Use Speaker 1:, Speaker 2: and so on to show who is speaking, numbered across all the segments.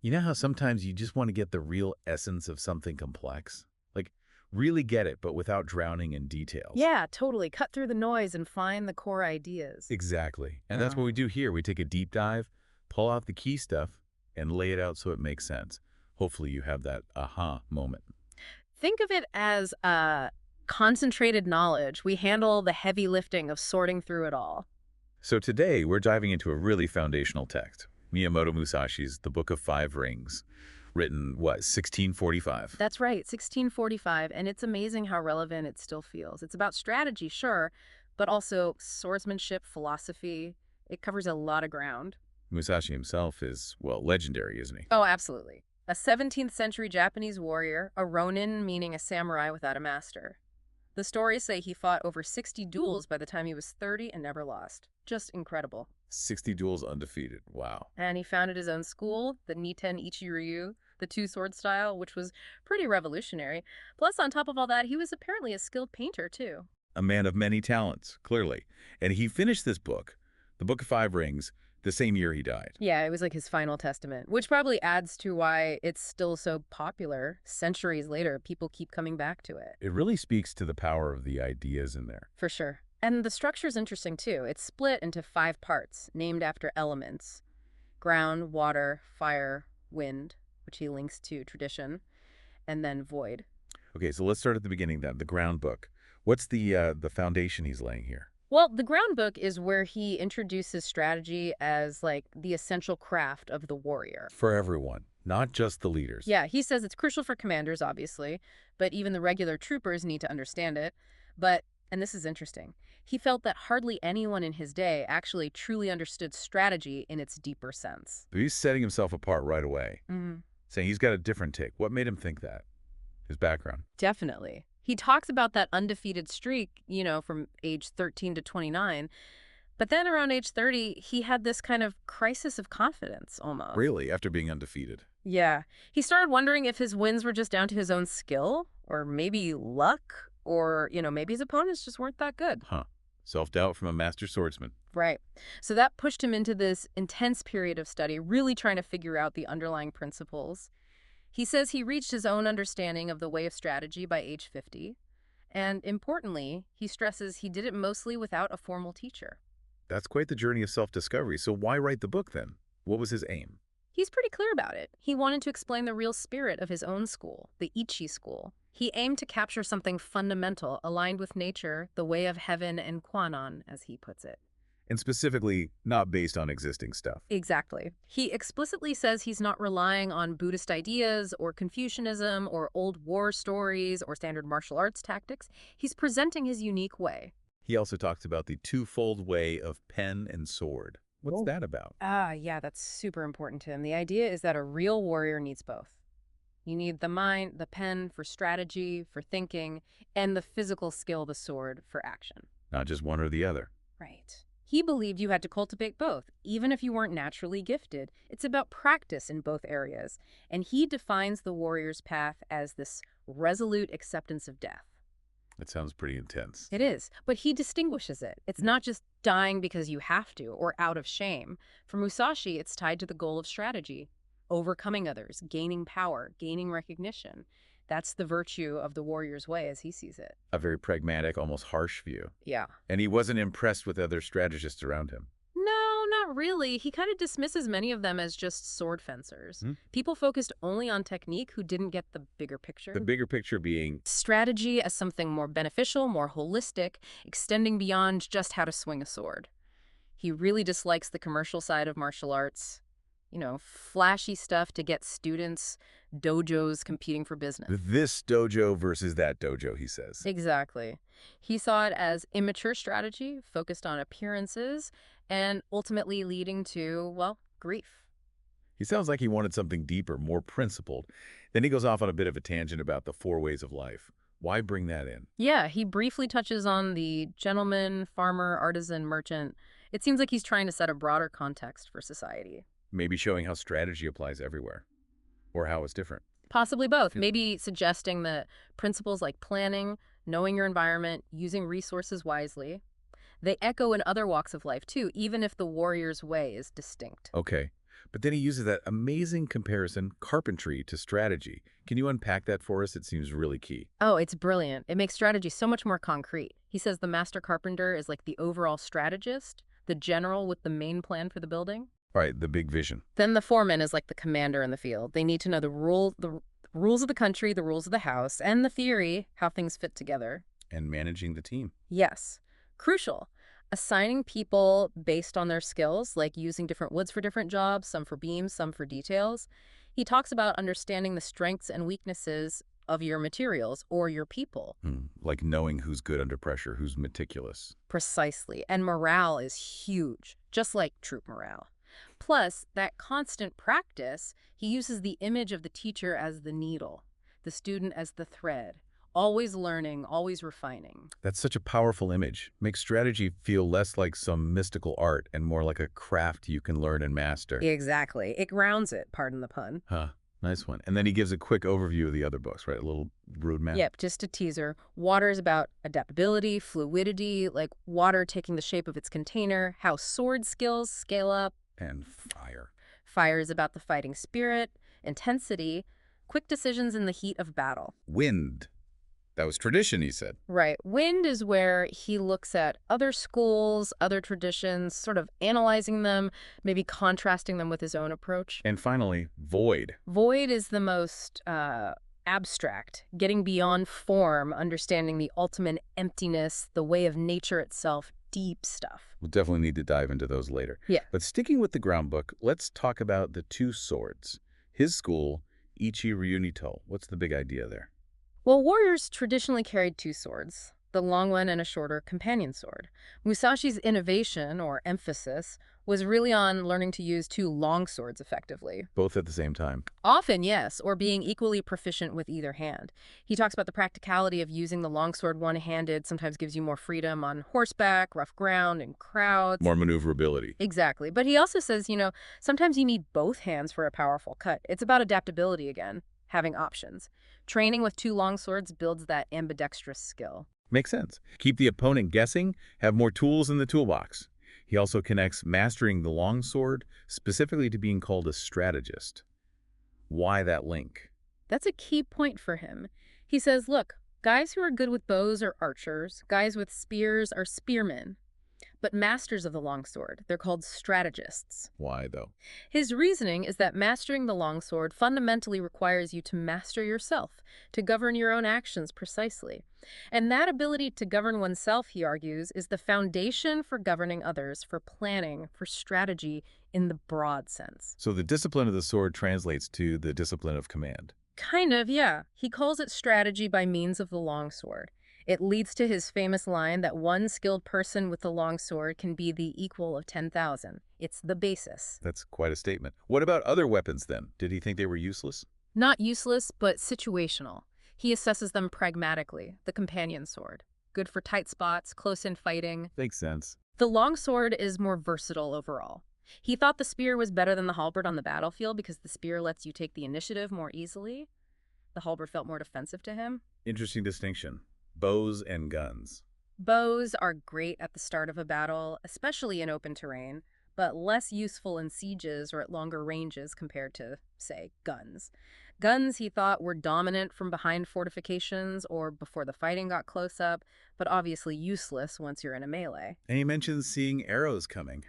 Speaker 1: You know how sometimes you just want to get the real essence of something complex? Like, really get it, but without drowning in details.
Speaker 2: Yeah, totally. Cut through the noise and find the core ideas.
Speaker 1: Exactly. And that's
Speaker 2: Yeah.
Speaker 1: what we do here. We take a deep dive, pull out the key stuff, and lay it out so it makes sense. Hopefully you have that aha moment.
Speaker 2: Think of it as concentrated knowledge. We handle the heavy lifting of sorting through it all.
Speaker 1: So today we're diving into a really foundational text, Miyamoto Musashi's The Book of Five Rings, written, what, 1645?
Speaker 2: That's right, 1645, and it's amazing how relevant it still feels. It's about strategy, sure, but also swordsmanship, philosophy. It covers a lot of ground.
Speaker 1: Musashi himself is, well, legendary, isn't he?
Speaker 2: Oh, absolutely. A 17th century Japanese warrior, a ronin meaning a samurai without a master. The stories say he fought over 60 duels by the time he was 30 and never lost. Just incredible.
Speaker 1: 60 duels undefeated. Wow.
Speaker 2: And he founded his own school, the Niten Ichi-ryu, the two-sword style, which was pretty revolutionary. Plus, on top of all that, he was apparently a skilled painter, too.
Speaker 1: A man of many talents, clearly. And he finished this book, The Book of Five Rings, the same year he died.
Speaker 2: Yeah, it was like his final testament, which probably adds to why it's still so popular. Centuries later, people keep coming back to it.
Speaker 1: It really speaks to the power of the ideas in there.
Speaker 2: For sure. And the structure's interesting, too. It's split into 5 parts, named after elements. Ground, water, fire, wind, which he links to tradition, and then void.
Speaker 1: Okay, so let's start at the beginning then, the ground book. What's the foundation he's laying here?
Speaker 2: Well, the ground book is where he introduces strategy as like the essential craft of the warrior.
Speaker 1: For everyone, not just the leaders.
Speaker 2: Yeah, he says it's crucial for commanders, obviously, but even the regular troopers need to understand it. But, and this is interesting, he felt that hardly anyone in his day actually truly understood strategy in its deeper sense.
Speaker 1: So he's setting himself apart right away,
Speaker 2: Mm,
Speaker 1: saying he's got a different take. What made him think that? His background.
Speaker 2: definitely. He talks about that undefeated streak, from age 13 to 29. But then around age 30, he had this kind of crisis of confidence almost.
Speaker 1: Really, after being undefeated.
Speaker 2: Yeah. He started wondering if his wins were just down to his own skill or maybe luck or, maybe his opponents just weren't that good.
Speaker 1: Huh. Self-doubt from a master swordsman.
Speaker 2: Right. So that pushed him into this intense period of study, really trying to figure out the underlying principles. He says he reached his own understanding of the way of strategy by age 50. And importantly, he stresses he did it mostly without a formal teacher.
Speaker 1: That's quite the journey of self-discovery. So why write the book then? What was his aim?
Speaker 2: He's pretty clear about it. He wanted to explain the real spirit of his own school, the Ichi school. He aimed to capture something fundamental, aligned with nature, the way of heaven and Kwanon, as he puts it.
Speaker 1: And specifically, not based on existing stuff.
Speaker 2: Exactly. He explicitly says he's not relying on Buddhist ideas or Confucianism or old war stories or standard martial arts tactics. He's presenting his unique way.
Speaker 1: He also talks about the twofold way of pen and sword. What's that about?
Speaker 2: Yeah, that's super important to him. The idea is that a real warrior needs both. You need the mind, the pen for strategy, for thinking, and the physical skill, the sword, for action.
Speaker 1: Not just one or the other.
Speaker 2: Right. He believed you had to cultivate both, even if you weren't naturally gifted. It's about practice in both areas, and he defines the warrior's path as this resolute acceptance of death.
Speaker 1: It sounds pretty intense.
Speaker 2: It is, but he distinguishes it. It's not just dying because you have to or out of shame. For Musashi, it's tied to the goal of strategy, overcoming others, gaining power, gaining recognition. That's the virtue of the warrior's way as he sees it.
Speaker 1: A very pragmatic, almost harsh view.
Speaker 2: Yeah.
Speaker 1: And he wasn't impressed with other strategists around him.
Speaker 2: No, not really. He kind of dismisses many of them as just sword fencers.
Speaker 1: Hmm?
Speaker 2: People focused only on technique who didn't get the bigger picture.
Speaker 1: The bigger picture being,
Speaker 2: Strategy as something more beneficial, more holistic, extending beyond just how to swing a sword. He really dislikes the commercial side of martial arts. Flashy stuff to get students, dojos competing for business.
Speaker 1: this dojo versus that dojo, he says.
Speaker 2: Exactly. He saw it as immature strategy, focused on appearances, and ultimately leading to, well, grief.
Speaker 1: He sounds like he wanted something deeper, more principled. Then he goes off on a bit of a tangent about the four ways of life. Why bring that in?
Speaker 2: Yeah, he briefly touches on the gentleman, farmer, artisan, merchant. It seems like he's trying to set a broader context for society.
Speaker 1: Maybe showing how strategy applies everywhere, or how it's different.
Speaker 2: Possibly both. Maybe suggesting that principles like planning, knowing your environment, using resources wisely, they echo in other walks of life too, even if the warrior's way is distinct.
Speaker 1: Okay, But then he uses that amazing comparison, carpentry to strategy. Can you unpack that for us? It seems really key.
Speaker 2: Oh, it's brilliant. It makes strategy so much more concrete. He says the master carpenter is like the overall strategist, the general with the main plan for the building.
Speaker 1: All right, the big vision.
Speaker 2: Then the foreman is like the commander in the field. They need to know the rules of the country, the rules of the house, and the theory, how things fit together.
Speaker 1: And managing the team.
Speaker 2: Yes. Crucial. Assigning people based on their skills, like using different woods for different jobs, some for beams, some for details. He talks about understanding the strengths and weaknesses of your materials or your people.
Speaker 1: Like knowing who's good under pressure, who's meticulous.
Speaker 2: Precisely. And morale is huge, just like troop morale. Plus, that constant practice, he uses the image of the teacher as the needle, the student as the thread, always learning, always refining.
Speaker 1: That's such a powerful image. Makes strategy feel less like some mystical art and more like a craft you can learn and master.
Speaker 2: Exactly. It grounds it, pardon the pun.
Speaker 1: Huh. Nice one. And then he gives a quick overview of the other books, right? A little roadmap.
Speaker 2: Yep, just a teaser. Water is about adaptability, fluidity, like water taking the shape of its container, how sword skills scale up.
Speaker 1: And fire.
Speaker 2: Fire is about the fighting spirit, intensity, quick decisions in the heat of battle.
Speaker 1: Wind. That was tradition, he said.
Speaker 2: Right. Wind is where he looks at other schools, other traditions, sort of analyzing them, maybe contrasting them with his own approach.
Speaker 1: And finally, void.
Speaker 2: Void is the most abstract, getting beyond form, understanding the ultimate emptiness, the way of nature itself, deep stuff.
Speaker 1: We'll definitely need to dive into those later.
Speaker 2: Yeah.
Speaker 1: But sticking with the ground book, let's talk about the two swords. His school, Ichi Ryunito. What's the big idea there?
Speaker 2: Well, warriors traditionally carried two swords, the long one and a shorter companion sword. Musashi's innovation, or emphasis, was really on learning to use two long swords effectively.
Speaker 1: Both at the same time.
Speaker 2: Often, yes, or being equally proficient with either hand. He talks about the practicality of using the longsword one-handed sometimes gives you more freedom on horseback, rough ground, and crowds.
Speaker 1: More maneuverability.
Speaker 2: Exactly. But he also says, sometimes you need both hands for a powerful cut. It's about adaptability again, having options. Training with two longswords builds that ambidextrous skill.
Speaker 1: Makes sense. Keep the opponent guessing, have more tools in the toolbox. He also connects mastering the longsword specifically to being called a strategist. Why that link?
Speaker 2: That's a key point for him. He says, look, guys who are good with bows are archers, guys with spears are spearmen. But masters of the longsword, they're called strategists.
Speaker 1: Why, though?
Speaker 2: His reasoning is that mastering the longsword fundamentally requires you to master yourself, to govern your own actions precisely. And that ability to govern oneself, he argues, is the foundation for governing others, for planning, for strategy in the broad sense.
Speaker 1: So the discipline of the sword translates to the discipline of command.
Speaker 2: Kind of, yeah. He calls it strategy by means of the longsword. It leads to his famous line that one skilled person with the longsword can be the equal of 10,000. It's the basis.
Speaker 1: That's quite a statement. What about other weapons, then? Did he think they were useless?
Speaker 2: Not useless, but situational. He assesses them pragmatically. The companion sword. Good for tight spots, close-in fighting.
Speaker 1: Makes sense.
Speaker 2: The longsword is more versatile overall. He thought the spear was better than the halberd on the battlefield because the spear lets you take the initiative more easily. The halberd felt more defensive to him.
Speaker 1: Interesting distinction. Bows and guns.
Speaker 2: Bows are great at the start of a battle, especially in open terrain, but less useful in sieges or at longer ranges compared to, say, guns. Guns, he thought, were dominant from behind fortifications or before the fighting got close up, but obviously useless once you're in a melee.
Speaker 1: And he mentions seeing arrows coming.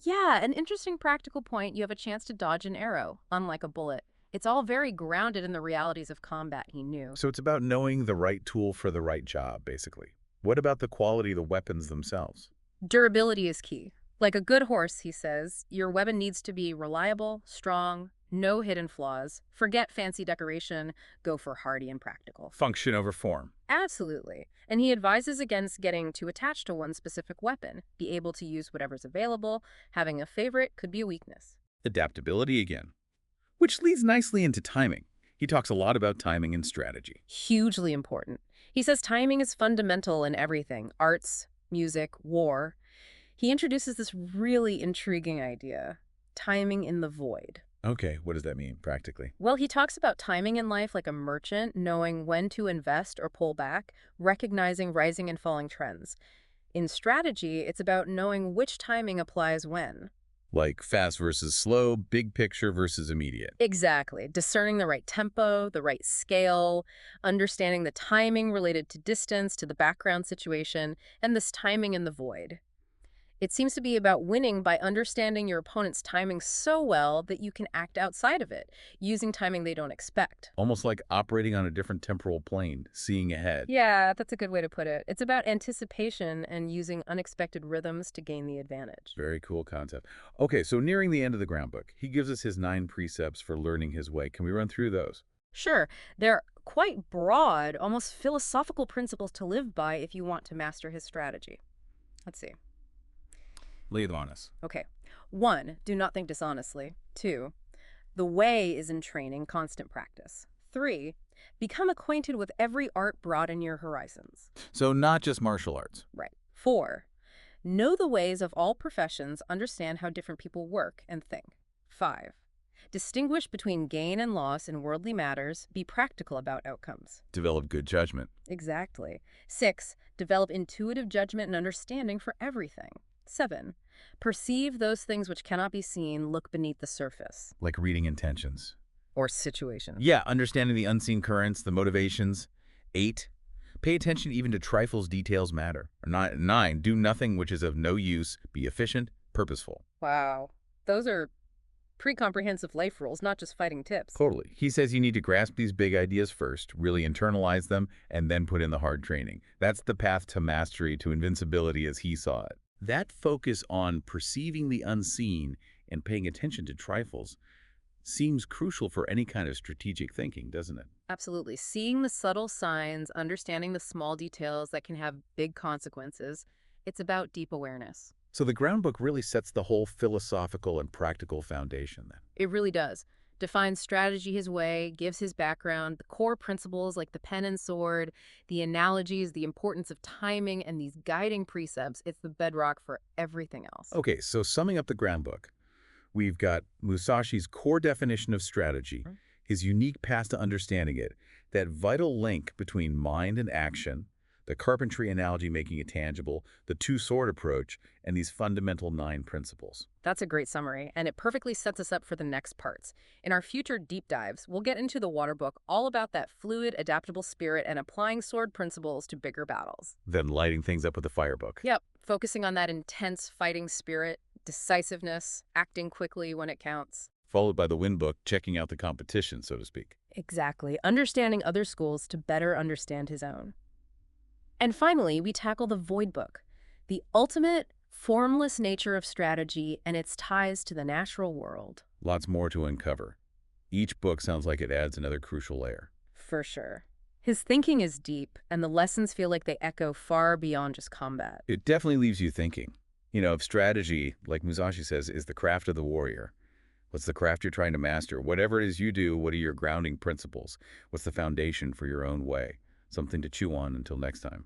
Speaker 2: Yeah, an interesting practical point. You have a chance to dodge an arrow, unlike a bullet. It's all very grounded in the realities of combat, he knew.
Speaker 1: So it's about knowing the right tool for the right job, basically. What about the quality of the weapons themselves?
Speaker 2: Durability is key. Like a good horse, he says, your weapon needs to be reliable, strong, no hidden flaws. Forget fancy decoration, go for hardy and practical.
Speaker 1: Function over form.
Speaker 2: Absolutely. And he advises against getting too attached to one specific weapon. Be able to use whatever's available. Having a favorite could be a weakness.
Speaker 1: Adaptability again. Which leads nicely into timing. He talks a lot about timing and strategy.
Speaker 2: Hugely important. He says timing is fundamental in everything. Arts, music, war. He introduces this really intriguing idea. Timing in the void.
Speaker 1: Okay, what does that mean, practically?
Speaker 2: Well, he talks about timing in life like a merchant, knowing when to invest or pull back, recognizing rising and falling trends. In strategy, it's about knowing which timing applies when.
Speaker 1: Like fast versus slow, big picture versus immediate.
Speaker 2: Exactly. Discerning the right tempo, the right scale, understanding the timing related to distance, to the background situation, and this timing in the void. It seems to be about winning by understanding your opponent's timing so well that you can act outside of it, using timing they don't expect.
Speaker 1: Almost like operating on a different temporal plane, seeing ahead.
Speaker 2: Yeah, that's a good way to put it. It's about anticipation and using unexpected rhythms to gain the advantage.
Speaker 1: Very cool concept. Okay, so nearing the end of the ground book, he gives us his 9 precepts for learning his way. Can we run through those?
Speaker 2: Sure, they're quite broad, almost philosophical principles to live by if you want to master his strategy. Let's see.
Speaker 1: Lay them on us.
Speaker 2: Okay. 1, do not think dishonestly. 2, the way is in training, constant practice. 3, become acquainted with every art broaden your horizons.
Speaker 1: So not just martial arts.
Speaker 2: Right. 4, know the ways of all professions, understand how different people work and think. 5, distinguish between gain and loss in worldly matters, be practical about outcomes.
Speaker 1: Develop good judgment.
Speaker 2: Exactly. 6, develop intuitive judgment and understanding for everything. 7, perceive those things which cannot be seen, look beneath the surface.
Speaker 1: Like reading intentions.
Speaker 2: Or situations.
Speaker 1: Yeah, understanding the unseen currents, the motivations. 8, pay attention even to trifles, details matter. 9, do nothing which is of no use, be efficient, purposeful.
Speaker 2: Wow. Those are pretty comprehensive life rules, not just fighting tips.
Speaker 1: Totally. He says you need to grasp these big ideas first, really internalize them, and then put in the hard training. That's the path to mastery, to invincibility as he saw it. That focus on perceiving the unseen and paying attention to trifles seems crucial for any kind of strategic thinking, doesn't it?
Speaker 2: Absolutely. Seeing the subtle signs, understanding the small details that can have big consequences, it's about deep awareness.
Speaker 1: So the ground book really sets the whole philosophical and practical foundation then.
Speaker 2: It really does. Defines strategy his way, gives his background, the core principles like the pen and sword, the analogies, the importance of timing, and these guiding precepts. It's the bedrock for everything else.
Speaker 1: Okay, so summing up the ground book, we've got Musashi's core definition of strategy, his unique path to understanding it, that vital link between mind and action, the carpentry analogy making it tangible, the two-sword approach, and these fundamental 9 principles.
Speaker 2: That's a great summary, and it perfectly sets us up for the next parts. In our future deep dives, we'll get into the water book all about that fluid, adaptable spirit and applying sword principles to bigger battles.
Speaker 1: Then lighting things up with the fire book.
Speaker 2: Yep, focusing on that intense fighting spirit, decisiveness, acting quickly when it counts.
Speaker 1: Followed by the wind book, checking out the competition, so to speak.
Speaker 2: Exactly, understanding other schools to better understand his own. And finally, we tackle the void book, the ultimate, formless nature of strategy and its ties to the natural world.
Speaker 1: Lots more to uncover. Each book sounds like it adds another crucial layer.
Speaker 2: For sure. His thinking is deep, and the lessons feel like they echo far beyond just combat.
Speaker 1: It definitely leaves you thinking. You know, if strategy, like Musashi says, is the craft of the warrior, what's the craft you're trying to master? Whatever it is you do, what are your grounding principles? What's the foundation for your own way? Something to chew on until next time.